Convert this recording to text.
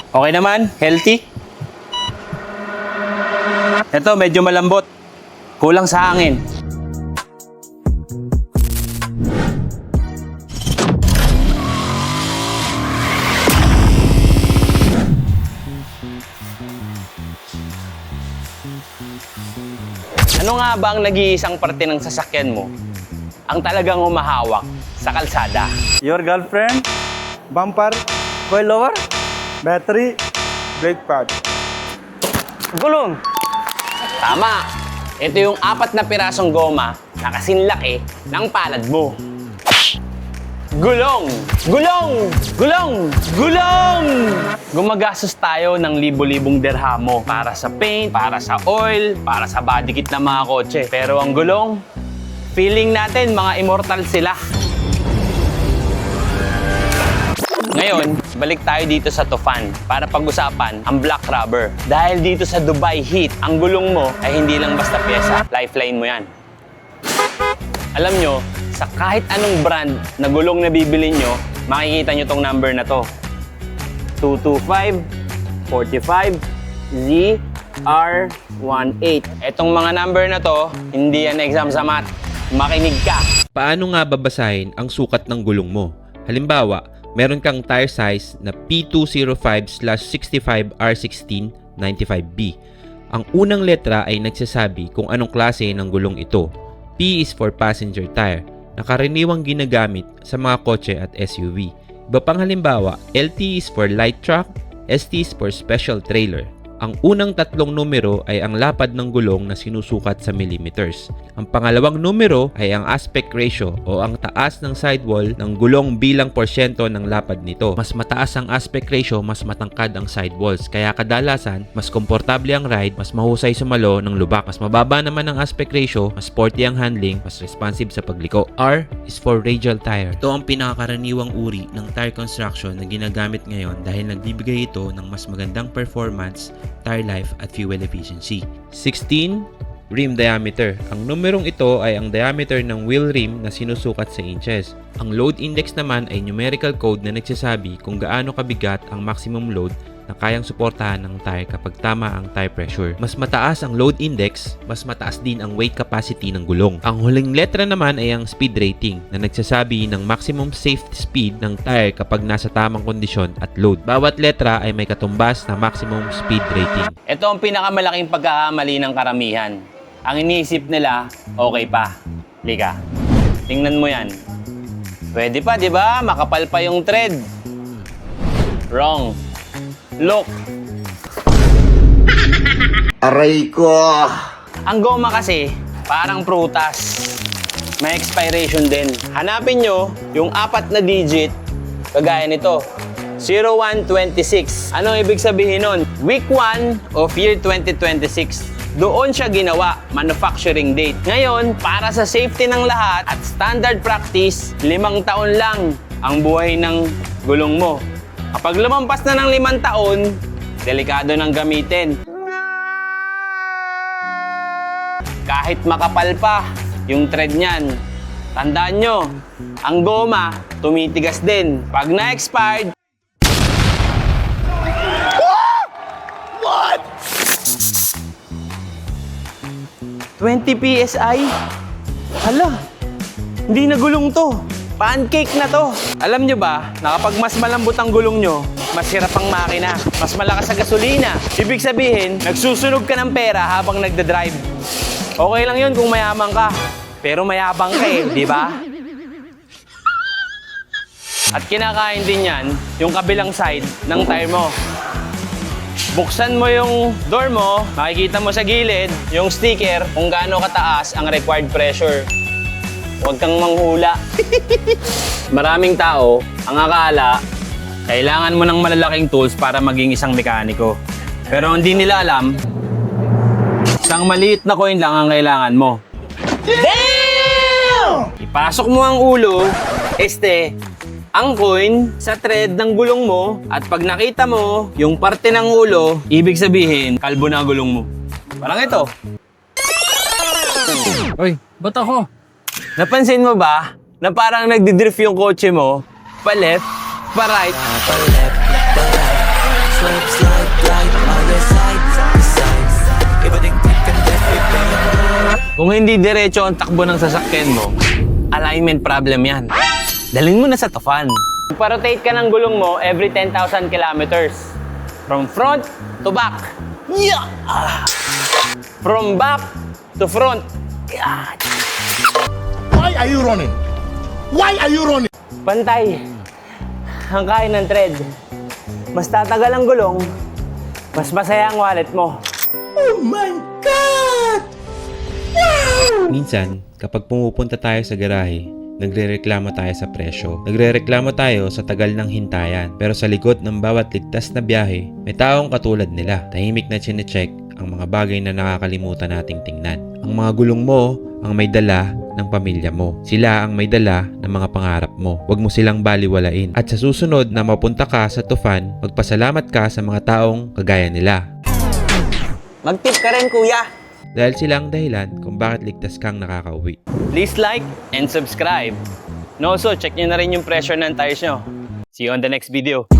Okay naman, healthy. Ito, medyo malambot. Kulang sa hangin. Ano nga ba ang nag-iisang parte ng sasakyan mo ang talagang humahawak sa kalsada? Your girlfriend, bumper, coilover, battery, brake pad. Gulong! Tama! Ito yung 4 na pirasong goma na kasing laki ng palad mo. Gulong! Gulong! Gulong! Gulong! Gumagastos tayo ng libo-libong dirhamo para sa paint, para sa oil, para sa body kit ng mga kotse. Pero ang gulong, feeling natin mga immortal sila. Ngayon, balik tayo dito sa Tufan para pag-usapan ang black rubber. Dahil dito sa Dubai Heat, ang gulong mo ay hindi lang basta pyesa, lifeline mo yan. Alam nyo, sa kahit anong brand na gulong na bibili nyo, makikita nyo tong number na to. 225-45-ZR18. Etong mga number na to, hindi yan exam sa math. Makinig ka. Paano nga babasahin ang sukat ng gulong mo? Halimbawa, meron kang tire size na P205/65R1695B. Ang unang letra ay nagsasabi kung anong klase ng gulong ito. P is for passenger tire, na karaniwang ginagamit sa mga kotse at SUV. Iba pang halimbawa, LT is for light truck, ST is for special trailer. Ang unang 3 numero ay ang lapad ng gulong na sinusukat sa millimeters. Ang pangalawang numero ay ang aspect ratio o ang taas ng sidewall ng gulong bilang porsyento ng lapad nito. Mas mataas ang aspect ratio, mas matangkad ang sidewalls. Kaya kadalasan, mas komportable ang ride, mas mahusay sumalo ng lubak. Mas mababa naman ang aspect ratio, mas sporty ang handling, mas responsive sa pagliko. R is for radial tire. Ito ang pinakakaraniwang uri ng tire construction na ginagamit ngayon dahil nagbibigay ito ng mas magandang performance, tire life at fuel efficiency. 16. Rim diameter. Ang numerong ito ay ang diameter ng wheel rim na sinusukat sa inches. Ang load index naman ay numerical code na nagsasabi kung gaano kabigat ang maximum load na kayang suportahan ng tire kapag tama ang tire pressure. Mas mataas ang load index, mas mataas din ang weight capacity ng gulong. Ang huling letra naman ay ang speed rating na nagsasabi ng maximum safe speed ng tire kapag nasa tamang kondisyon at load. Bawat letra ay may katumbas na maximum speed rating. Ito ang pinakamalaking pagkakamali ng karamihan. Ang iniisip nila, okay pa. Lika, tingnan mo yan. Pwede pa, di ba? Makapal pa yung thread. Wrong. Look. Aray ko! Ang goma kasi, parang prutas. May expiration din. Hanapin nyo yung 4 na digit, kagaya nito. 0126. Anong ibig sabihin nun? Week 1 of year 2026. Doon siya ginawa, manufacturing date. Ngayon, para sa safety ng lahat at standard practice, 5 taon lang ang buhay ng gulong mo. Kapag lumampas na ng 5 taon, delikado nang gamitin. Kahit makapal pa yung thread niyan, tandaan nyo, ang goma tumitigas din. Pag na-expired, 20 PSI? Hala, hindi na gulong to. Pancake na to. Alam nyo ba, na kapag mas malambot ang gulong nyo, mas hirap ang makina, mas malakas sa gasolina. Ibig sabihin, nagsusunog ka ng pera habang nagdadrive. Okay lang yun kung mayaman ka, pero mayabang ka eh, di ba? At kinakain din yan, yung kabilang side ng tire mo. Buksan mo yung door mo, makikita mo sa gilid yung sticker kung gaano kataas ang required pressure. Huwag kang manghula. Maraming tao ang akala, kailangan mo ng malalaking tools para maging isang mekaniko. Pero hindi nila alam, isang maliit na coin lang ang kailangan mo. Damn! Ipasok mo ang ulo, ang coin sa thread ng gulong mo, at pag nakita mo yung parte ng ulo, ibig sabihin, kalbo na gulong mo. Parang ito. Oy, ba't ako? Napansin mo ba na parang nagdidrift yung kotse mo, pa left, pa right? swerve, slide, glide on your side to side. Iba ding tip and everything. Kung hindi diretso ang takbo ng sasakyan mo, alignment problem yan. Dalhin mo na sa Tufan. Pa-rotate ka ng gulong mo every 10,000 kilometers. From front to back. Yeah! From back to front. Yeah! Why are you running? Why are you running? Pantay. Ang kain ng thread. Mas tatagal ang gulong, mas masaya ang wallet mo. Oh my God! Minsan, kapag pumupunta tayo sa garahe, nagrereklamo tayo sa presyo. Nagrereklamo tayo sa tagal ng hintayan. Pero sa likod ng bawat ligtas na biyahe, may taong katulad nila. Tahimik na chinecheck ang mga bagay na nakakalimutan nating tingnan. Ang mga gulong mo ang may dala ng pamilya mo. Sila ang may dala ng mga pangarap mo. Huwag mo silang baliwalain. At sa susunod na mapunta ka sa Tufan, magpasalamat ka sa mga taong kagaya nila. Mag-tip ka rin, kuya. Dahil sila ang dahilan kung bakit ligtas kang nakakauwi. Please like and subscribe. And also, check nyo na rin yung pressure ng tires nyo. See you on the next video.